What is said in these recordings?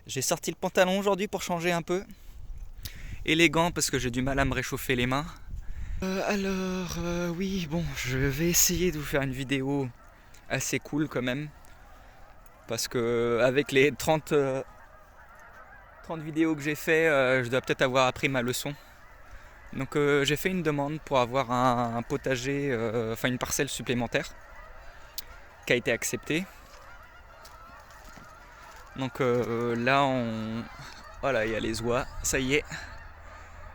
J'ai sorti le pantalon aujourd'hui pour changer un peu. Et les gants parce que j'ai du mal à me réchauffer les mains. Oui, bon, je vais essayer de vous faire une vidéo assez cool quand même. Parce que avec les 30 vidéos que j'ai fait, je dois peut-être avoir appris ma leçon. Donc j'ai fait une demande pour avoir un potager, enfin une parcelle supplémentaire qui a été acceptée. Donc là, voilà, il y a les oies, ça y est.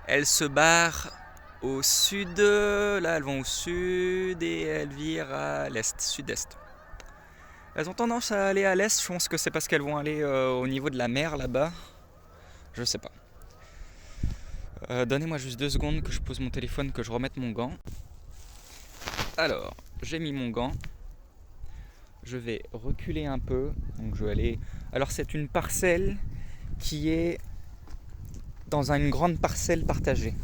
Elles se barrent au sud, là elles vont au sud et elles virent à l'est, sud-est. Elles ont tendance à aller à l'est, je pense que c'est parce qu'elles vont aller au niveau de la mer là-bas. Je sais pas. Donnez-moi juste 2 secondes que je pose mon téléphone, que je remette mon gant. Alors, j'ai mis mon gant. Je vais reculer un peu. Donc je vais aller. Alors c'est une parcelle qui est dans une grande parcelle partagée.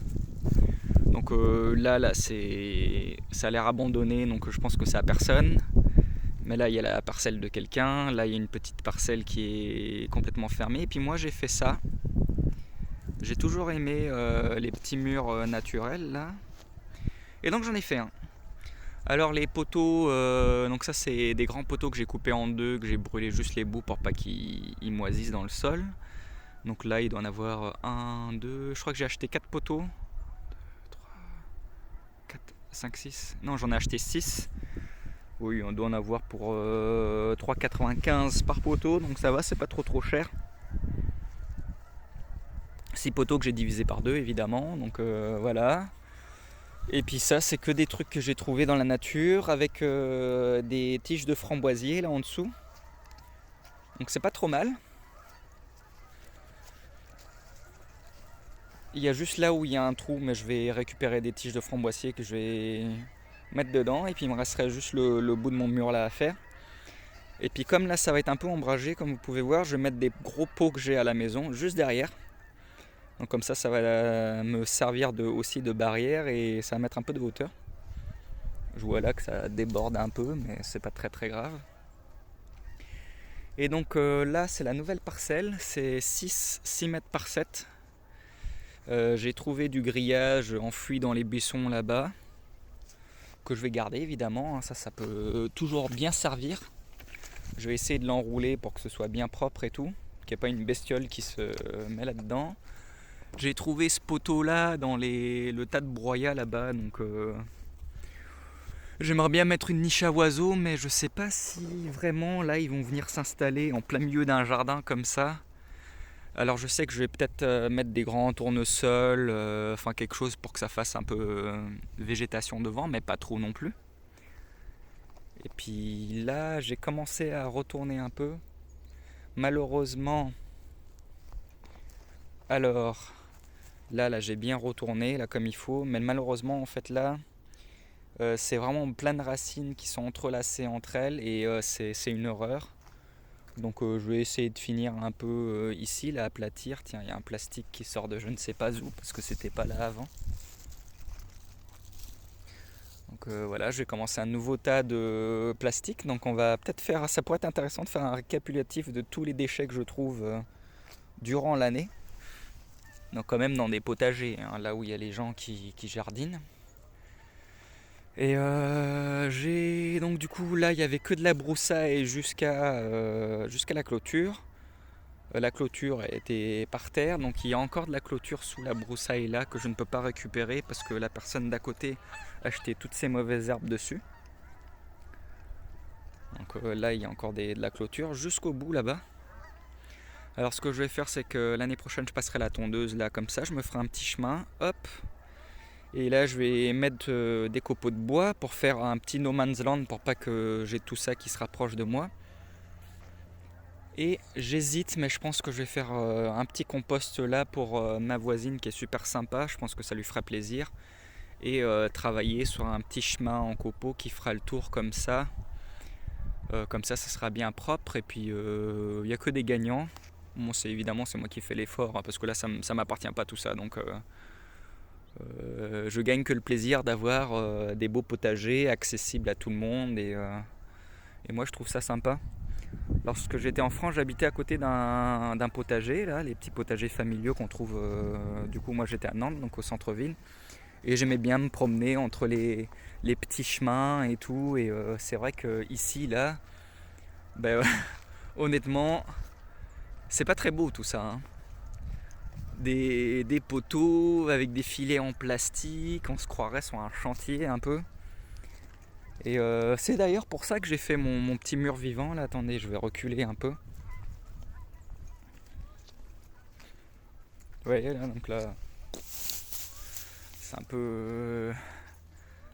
Donc là, ça a l'air abandonné, donc je pense que c'est à personne. Mais là, il y a la parcelle de quelqu'un. Là, il y a une petite parcelle qui est complètement fermée. Et puis moi, j'ai fait ça. J'ai toujours aimé les petits murs naturels, là. Et donc, j'en ai fait un. Alors, les poteaux, donc ça, c'est des grands poteaux que j'ai coupés en deux, que j'ai brûlé juste les bouts pour pas qu'ils moisissent dans le sol. Donc là, il doit en avoir un, deux. Je crois que j'ai acheté 4 poteaux. 4, 5, 6. Non, j'en ai acheté 6. Oui, on doit en avoir pour 3,95 par poteau, donc ça va, c'est pas trop cher. 6 poteaux que j'ai divisé par 2 évidemment, donc voilà. Et puis ça, c'est que des trucs que j'ai trouvés dans la nature avec des tiges de framboisier là en dessous. Donc c'est pas trop mal. Il y a juste là où il y a un trou, mais je vais récupérer des tiges de framboisier que je vais mettre dedans. Et puis il me resterait juste le bout de mon mur là à faire. Et puis comme là ça va être un peu ombragé, comme vous pouvez voir, je vais mettre des gros pots que j'ai à la maison juste derrière. Donc comme ça va me servir aussi de barrière et ça va mettre un peu de hauteur. Je vois là que ça déborde un peu, mais c'est pas très grave. Et donc là c'est la nouvelle parcelle, c'est 6 mètres par 7. J'ai trouvé du grillage enfoui dans les buissons là-bas, que je vais garder évidemment, ça peut toujours bien servir. Je vais essayer de l'enrouler pour que ce soit bien propre et tout, qu'il n'y ait pas une bestiole qui se met là-dedans. J'ai trouvé ce poteau là dans le tas de broyat là-bas, donc j'aimerais bien mettre une niche à oiseaux, mais je sais pas si vraiment là ils vont venir s'installer en plein milieu d'un jardin comme ça. Alors je sais que je vais peut-être mettre des grands tournesols, enfin quelque chose pour que ça fasse un peu végétation devant, mais pas trop non plus. Et puis là j'ai commencé à retourner un peu. Malheureusement, alors là j'ai bien retourné là comme il faut, mais malheureusement en fait là c'est vraiment plein de racines qui sont entrelacées entre elles et c'est une horreur. Donc je vais essayer de finir un peu ici, là, aplatir. Tiens, il y a un plastique qui sort de je ne sais pas où parce que c'était pas là avant. Donc voilà, je vais commencer un nouveau tas de plastique. Donc on va peut-être faire, ça pourrait être intéressant de faire un récapitulatif de tous les déchets que je trouve durant l'année. Donc quand même dans des potagers, hein, là où il y a les gens qui jardinent. Et j'ai donc du coup là il y avait que de la broussaille jusqu'à la clôture. La clôture était par terre, donc il y a encore de la clôture sous la broussaille là que je ne peux pas récupérer parce que la personne d'à côté a jeté toutes ces mauvaises herbes dessus. Donc là il y a encore de la clôture jusqu'au bout là-bas. Alors ce que je vais faire c'est que l'année prochaine je passerai la tondeuse là comme ça, je me ferai un petit chemin, hop. Et là je vais mettre des copeaux de bois pour faire un petit no man's land pour pas que j'ai tout ça qui se rapproche de moi. Et j'hésite, mais je pense que je vais faire un petit compost là pour ma voisine qui est super sympa. Je pense que ça lui fera plaisir. Et travailler sur un petit chemin en copeaux qui fera le tour comme ça. Comme ça sera bien propre. Et puis, il n'y a que des gagnants. Bon, évidemment, c'est moi qui fais l'effort, hein, parce que là, ça ne m'appartient pas tout ça. Donc, je gagne que le plaisir d'avoir des beaux potagers accessibles à tout le monde. Et moi, je trouve ça sympa. Lorsque j'étais en France, j'habitais à côté d'un potager, là, les petits potagers familiaux qu'on trouve. Du coup, moi j'étais à Nantes, donc au centre-ville. Et j'aimais bien me promener entre les petits chemins et tout. Et c'est vrai que ici, là, ben, honnêtement, c'est pas très beau tout ça, hein. Des poteaux avec des filets en plastique, on se croirait sur un chantier un peu. Et c'est d'ailleurs pour ça que j'ai fait mon petit mur vivant. Là, attendez, je vais reculer un peu. Vous voyez là, donc là, c'est un peu.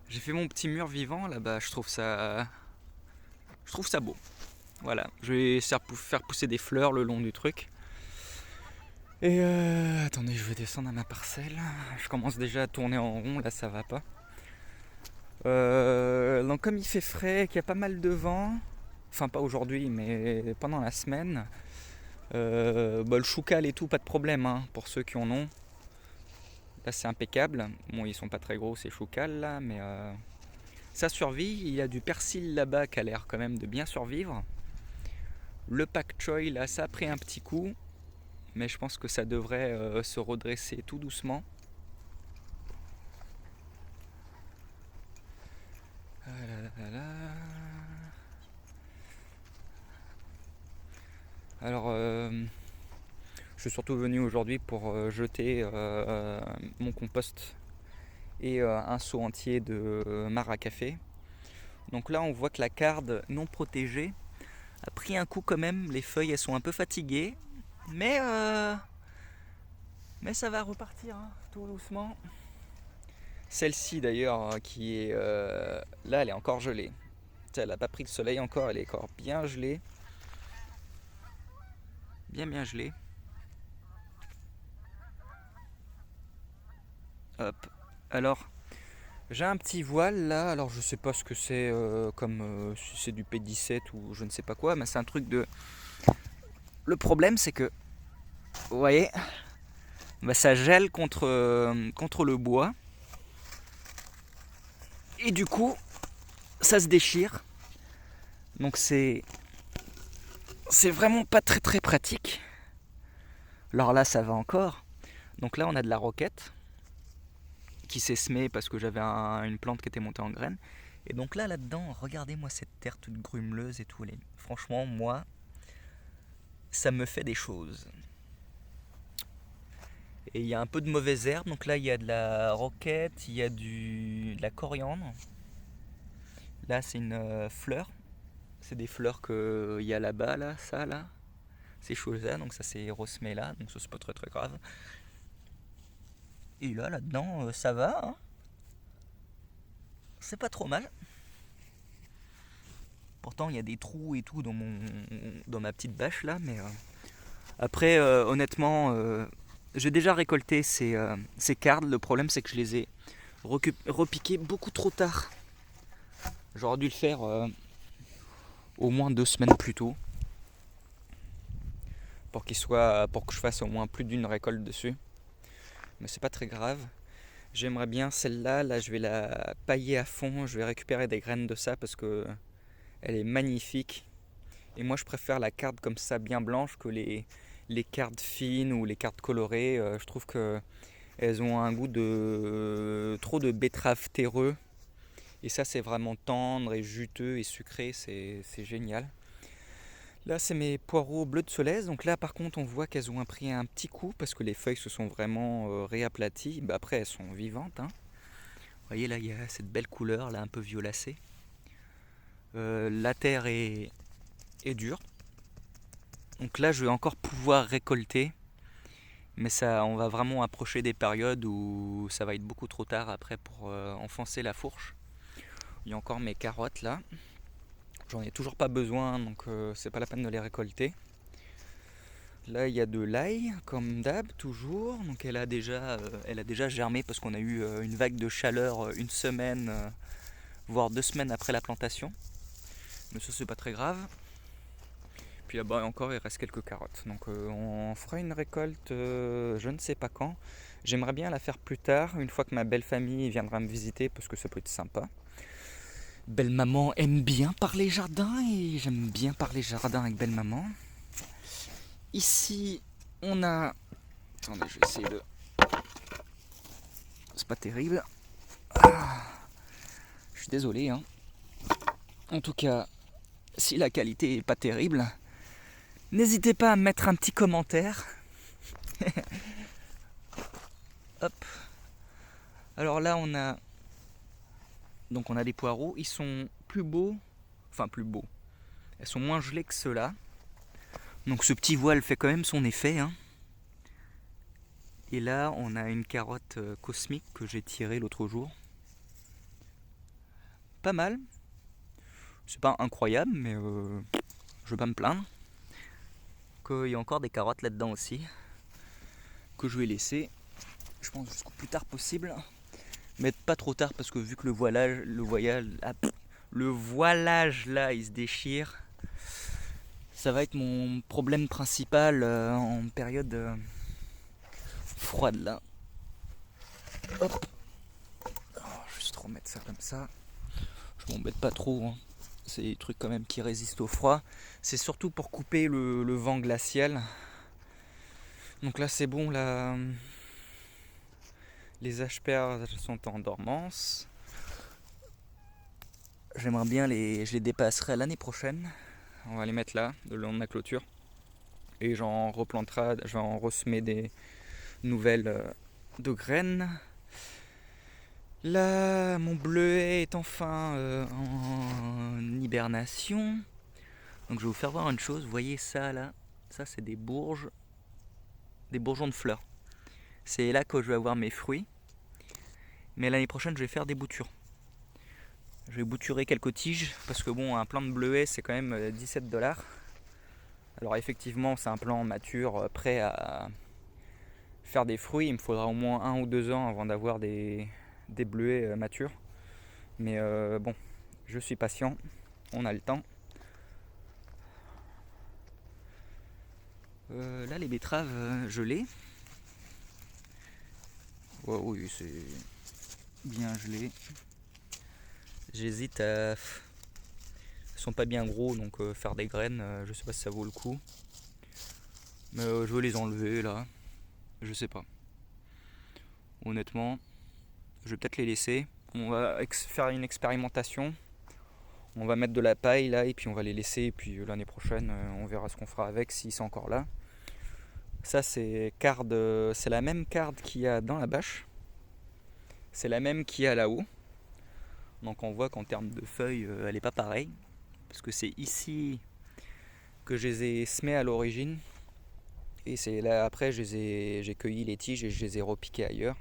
J'ai fait mon petit mur vivant là-bas. Je trouve ça beau. Voilà, je vais faire pousser des fleurs le long du truc. Et attendez, je vais descendre à ma parcelle. Je commence déjà à tourner en rond, là ça va pas. Donc comme il fait frais, qu'il y a pas mal de vent, enfin pas aujourd'hui, mais pendant la semaine, le choucal et tout, pas de problème, hein, pour ceux qui en ont. Là c'est impeccable. Bon, ils sont pas très gros ces choucals là, mais ça survit. Il y a du persil là-bas qui a l'air quand même de bien survivre. Le pak choy là, ça a pris un petit coup. Mais je pense que ça devrait se redresser tout doucement. Ah là là là. Alors, je suis surtout venu aujourd'hui pour jeter mon compost et un seau entier de marc à café. Donc là, on voit que la carde non protégée a pris un coup quand même. Les feuilles, elles sont un peu fatiguées. Mais ça va repartir, hein, tout doucement. Celle-ci d'ailleurs, qui est là, elle est encore gelée. Elle n'a pas pris de soleil encore, elle est encore bien gelée. Bien gelée. Hop. Alors, j'ai un petit voile là. Alors, je sais pas ce que c'est, comme si c'est du P17 ou je ne sais pas quoi, mais c'est un truc de. Le problème, c'est que, vous voyez, bah, ça gèle contre le bois. Et du coup, ça se déchire. Donc c'est vraiment pas très très pratique. Alors là, ça va encore. Donc là, on a de la roquette qui s'est semée parce que j'avais une plante qui était montée en graines. Et donc là-dedans, regardez-moi cette terre toute grumeleuse et tout. Franchement, moi, ça me fait des choses. Et il y a un peu de mauvaises herbes. Donc là, il y a de la roquette, il y a de la coriandre. Là, c'est une fleur. C'est des fleurs qu'il y a là-bas, là, ça, là. Ces choses-là, donc ça c'est ressemé là, donc ça c'est pas très très grave. Et là-dedans, ça va, hein. C'est pas trop mal. Pourtant, il y a des trous et tout dans ma petite bâche là, mais après, honnêtement, j'ai déjà récolté ces cardes. Le problème, c'est que je les ai repiquées beaucoup trop tard. J'aurais dû le faire au moins 2 semaines plus tôt pour que je fasse au moins plus d'une récolte dessus. Mais c'est pas très grave. J'aimerais bien celle-là, là je vais la pailler à fond, je vais récupérer des graines de ça parce que elle est magnifique. Et moi je préfère la carte comme ça bien blanche que les cartes fines ou les cartes colorées. Je trouve que elles ont un goût de trop de betterave terreux. Et ça c'est vraiment tendre et juteux et sucré, c'est génial. Là c'est mes poireaux bleus de Solèze. Donc là par contre on voit qu'elles ont pris un petit coup parce que les feuilles se sont vraiment réaplaties. Bah, après elles sont vivantes, hein. Vous voyez là il y a cette belle couleur là un peu violacée. La terre est dure. Donc là je vais encore pouvoir récolter. Mais ça, on va vraiment approcher des périodes où ça va être beaucoup trop tard après pour enfoncer la fourche. Il y a encore mes carottes là. J'en ai toujours pas besoin, donc c'est pas la peine de les récolter. Là il y a de l'ail, comme d'hab, toujours. Donc elle a déjà germé parce qu'on a eu une vague de chaleur une semaine, voire 2 semaines après la plantation. Mais ça c'est pas très grave. Puis là-bas encore il reste quelques carottes. Donc on fera une récolte je ne sais pas quand. J'aimerais bien la faire plus tard, une fois que ma belle famille viendra me visiter parce que ça peut être sympa. Belle maman aime bien parler jardin et j'aime bien parler jardin avec belle maman. Ici, on a... Attendez, je vais essayer de... C'est pas terrible. Je suis désolé, hein. En tout cas, si la qualité est pas terrible, n'hésitez pas à mettre un petit commentaire. Hop. Alors là, on a des poireaux. Ils sont plus beaux. Enfin, plus beaux. Elles sont moins gelées que ceux-là. Donc ce petit voile fait quand même son effet, hein. Et là, on a une carotte cosmique que j'ai tirée l'autre jour. Pas mal. C'est pas incroyable, mais je vais pas me plaindre. Il y a encore des carottes là-dedans aussi. Que je vais laisser, je pense, jusqu'au plus tard possible. Mais pas trop tard parce que vu que le voilage là, il se déchire. Ça va être mon problème principal en période froide là. Hop. Juste remettre ça comme ça. Je m'embête pas trop, hein. C'est des trucs quand même qui résistent au froid. C'est surtout pour couper le vent glacial. Donc là c'est bon, là les asperges sont en dormance. J'aimerais bien je les dépasserai l'année prochaine. On va les mettre là, le long de la clôture. Et j'en replanterai, je vais en ressemer des nouvelles de graines. Là, mon bleuet est enfin en hibernation. Donc je vais vous faire voir une chose. Vous voyez ça là? Ça c'est des bourgeons de fleurs. C'est là que je vais avoir mes fruits. Mais l'année prochaine je vais faire des boutures. Je vais bouturer quelques tiges parce que bon, un plant de bleuet c'est quand même 17$. Alors effectivement c'est un plant mature prêt à faire des fruits. Il me faudra au moins 1 ou 2 ans avant d'avoir des bleuets matures. Mais bon, je suis patient, on a le temps. Là les betteraves gelées. Ouais, oui, c'est bien gelé. J'hésite à... Elles sont pas bien gros, donc faire des graines, je sais pas si ça vaut le coup. Mais je vais les enlever là. Je sais pas. Honnêtement, je vais peut-être les laisser. On va faire une expérimentation. On va mettre de la paille là et puis on va les laisser. Et puis l'année prochaine, on verra ce qu'on fera avec, s'ils sont encore là. Ça c'est la même carde qu'il y a dans la bâche. C'est la même qu'il y a là-haut. Donc on voit qu'en termes de feuilles, elle n'est pas pareille. Parce que c'est ici que je les ai semées à l'origine. Et c'est là après j'ai cueilli les tiges et je les ai repiquées ailleurs.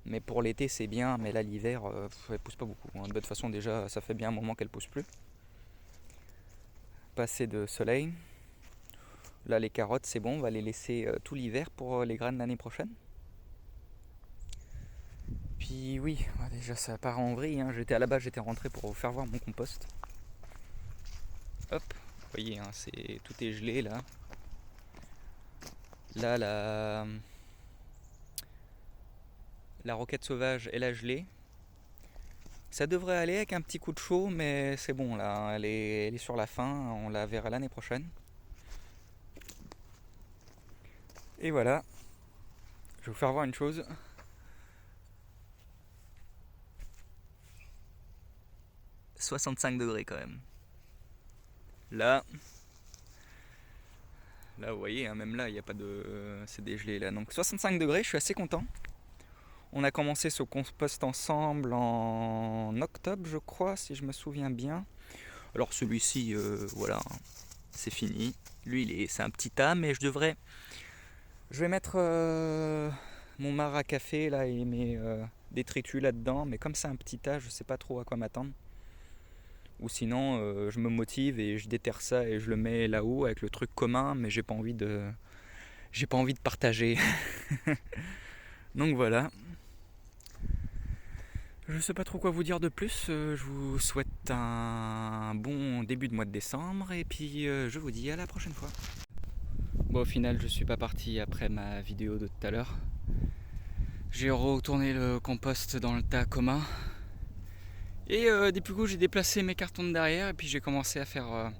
Mais pour l'été c'est bien, mais là l'hiver elle pousse pas beaucoup. De toute façon déjà ça fait bien un moment qu'elle pousse plus. Pas assez de soleil. Là les carottes c'est bon, on va les laisser tout l'hiver pour les graines l'année prochaine. Puis oui, déjà ça part en vrille, hein. J'étais rentré pour vous faire voir mon compost. Hop, vous voyez, hein, tout est gelé là. Là la roquette sauvage elle a gelé. Ça devrait aller avec un petit coup de chaud, mais c'est bon là, elle est sur la fin, on la verra l'année prochaine. Et voilà, je vais vous faire voir une chose. « 65 degrés quand même. Là, vous voyez, hein, même là, il n'y a pas de... c'est dégelé là. Donc 65 degrés, je suis assez content. On a commencé ce compost ensemble en octobre, je crois, si je me souviens bien. Alors celui-ci, voilà, c'est fini. Lui, c'est un petit tas, mais je vais mettre mon marc à café là et mes détritus là-dedans. Mais comme c'est un petit tas, je sais pas trop à quoi m'attendre. Ou sinon, je me motive et je déterre ça et je le mets là-haut avec le truc commun, mais j'ai pas envie de partager. Donc voilà. Je sais pas trop quoi vous dire de plus. Je vous souhaite un bon début de mois de décembre et puis je vous dis à la prochaine fois. Bon, au final, je suis pas parti après ma vidéo de tout à l'heure. J'ai retourné le compost dans le tas commun. Et du coup j'ai déplacé mes cartons de derrière et puis j'ai commencé à faire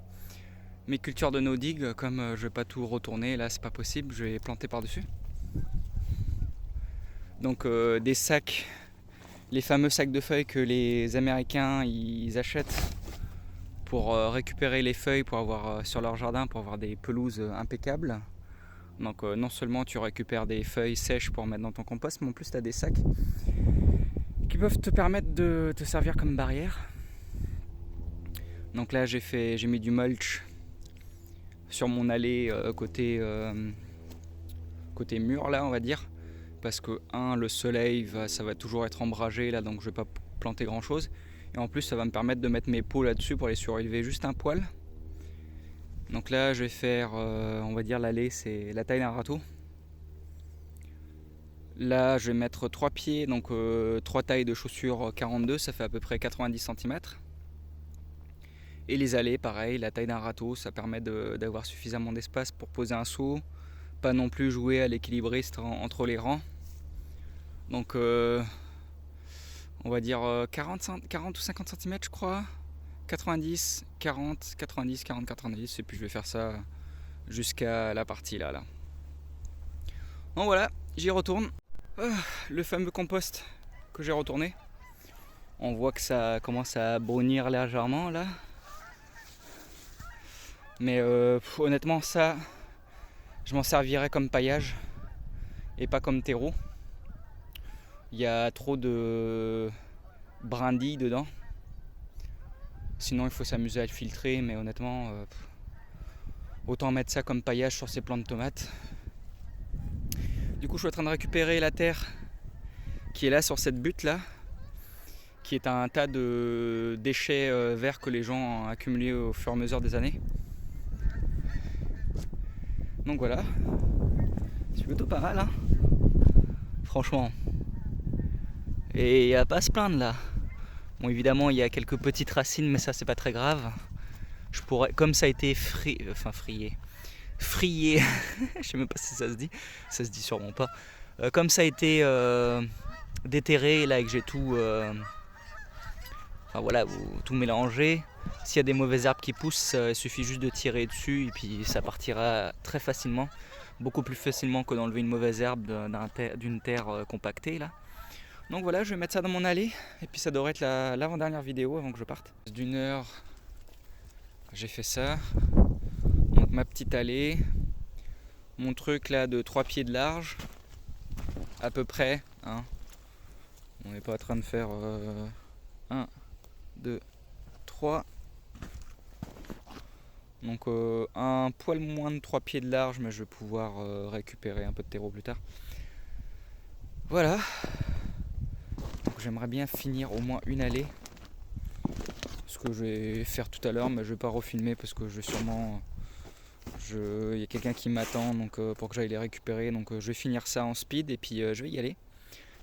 mes cultures de no dig. Comme je vais pas tout retourner, là c'est pas possible, je vais planter par dessus. Donc des sacs, les fameux sacs de feuilles que les Américains ils achètent pour récupérer les feuilles pour avoir sur leur jardin, pour avoir des pelouses impeccables. Donc non seulement tu récupères des feuilles sèches pour mettre dans ton compost, mais en plus tu as des sacs qui peuvent te permettre de te servir comme barrière. Donc là j'ai mis du mulch sur mon allée côté mur là, on va dire, parce que le soleil ça va toujours être ombragé là, donc je vais pas planter grand chose, et en plus ça va me permettre de mettre mes pots là-dessus pour les surélever juste un poil. Donc là je vais faire on va dire l'allée c'est la taille d'un râteau. Là je vais mettre 3 pieds, donc 3 tailles de chaussures 42, ça fait à peu près 90 cm. Et les allées pareil, la taille d'un râteau, ça permet d'avoir suffisamment d'espace pour poser un seau, pas non plus jouer à l'équilibriste entre les rangs. Donc on va dire 40 ou 50 cm je crois, 90, 40, 90, 40, 90, et puis je vais faire ça jusqu'à la partie là. Bon voilà, j'y retourne. Le fameux compost que j'ai retourné. On voit que ça commence à brunir légèrement là. Mais honnêtement ça, je m'en servirais comme paillage et pas comme terreau. Il y a trop de brindilles dedans. Sinon il faut s'amuser à le filtrer, mais honnêtement autant mettre ça comme paillage sur ces plants de tomates. Du coup je suis en train de récupérer la terre qui est là sur cette butte là, qui est un tas de déchets verts que les gens ont accumulés au fur et à mesure des années. Donc voilà, c'est plutôt pas mal hein, franchement. Et il n'y a pas à se plaindre là. Bon évidemment il y a quelques petites racines, mais ça c'est pas très grave. Je pourrais, comme ça a été frié, je sais même pas si ça se dit sûrement pas. Comme ça a été déterré là et que j'ai tout, tout mélangé. S'il y a des mauvaises herbes qui poussent, il suffit juste de tirer dessus et puis ça partira très facilement, beaucoup plus facilement que d'enlever une mauvaise herbe d'une terre compactée là. Donc voilà, je vais mettre ça dans mon allée et puis ça devrait être l'avant-dernière vidéo avant que je parte. D'une heure, j'ai fait ça. Donc ma petite allée, mon truc là de 3 pieds de large, à peu près. Hein. On n'est pas en train de faire 1, 2, 3. Donc un poil moins de 3 pieds de large, mais je vais pouvoir récupérer un peu de terreau plus tard. Voilà. Donc j'aimerais bien finir au moins une allée. Ce que je vais faire tout à l'heure, mais je vais pas refilmer parce que je vais sûrement... Il y a quelqu'un qui m'attend donc pour que j'aille les récupérer. Donc je vais finir ça en speed et puis je vais y aller.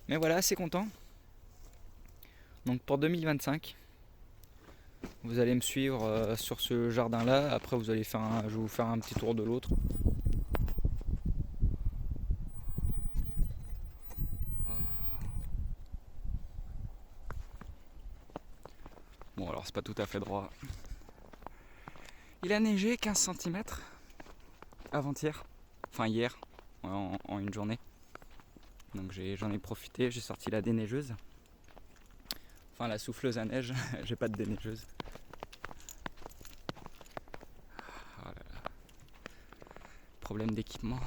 Mais voilà, assez content. Donc pour 2025, vous allez me suivre sur ce jardin là. Après je vais vous faire un petit tour de l'autre. Bon alors c'est pas tout à fait droit. Il a neigé 15 cm avant-hier, enfin hier, en une journée. Donc j'en ai profité, j'ai sorti la déneigeuse. Enfin la souffleuse à neige, j'ai pas de déneigeuse. Oh là là. Problème d'équipement.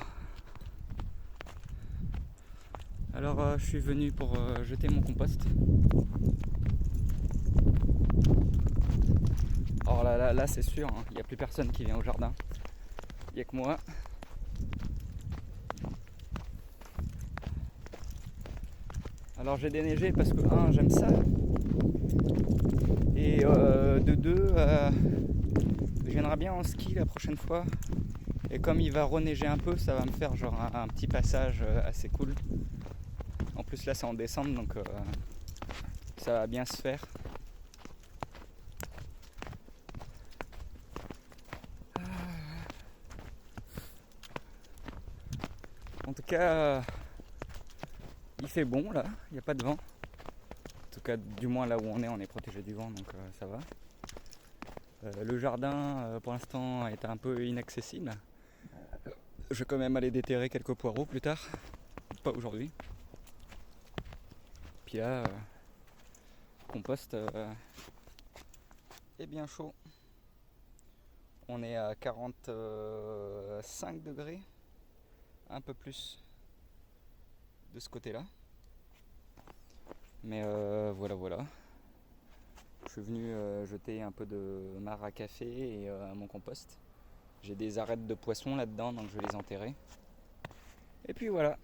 Alors je suis venu pour jeter mon compost. Alors là c'est sûr, il n'y a plus personne qui vient au jardin. Il n'y a que moi. Alors j'ai déneigé parce que j'aime ça. Et de 2, je viendrai bien en ski la prochaine fois. Et comme il va reneiger un peu, ça va me faire genre un petit passage assez cool. En plus là c'est en décembre, donc ça va bien se faire. En tout cas, il fait bon là, il n'y a pas de vent. tout cas, du moins là où on est protégé du vent, donc ça va. Le jardin, pour l'instant, est un peu inaccessible. Je vais quand même aller déterrer quelques poireaux plus tard, pas aujourd'hui. Puis là, le compost est bien chaud. On est à 45 degrés, un peu plus de ce côté-là. Mais voilà. Je suis venu jeter un peu de marc à café et mon compost. J'ai des arêtes de poisson là-dedans, donc je vais les enterrer. Et puis voilà.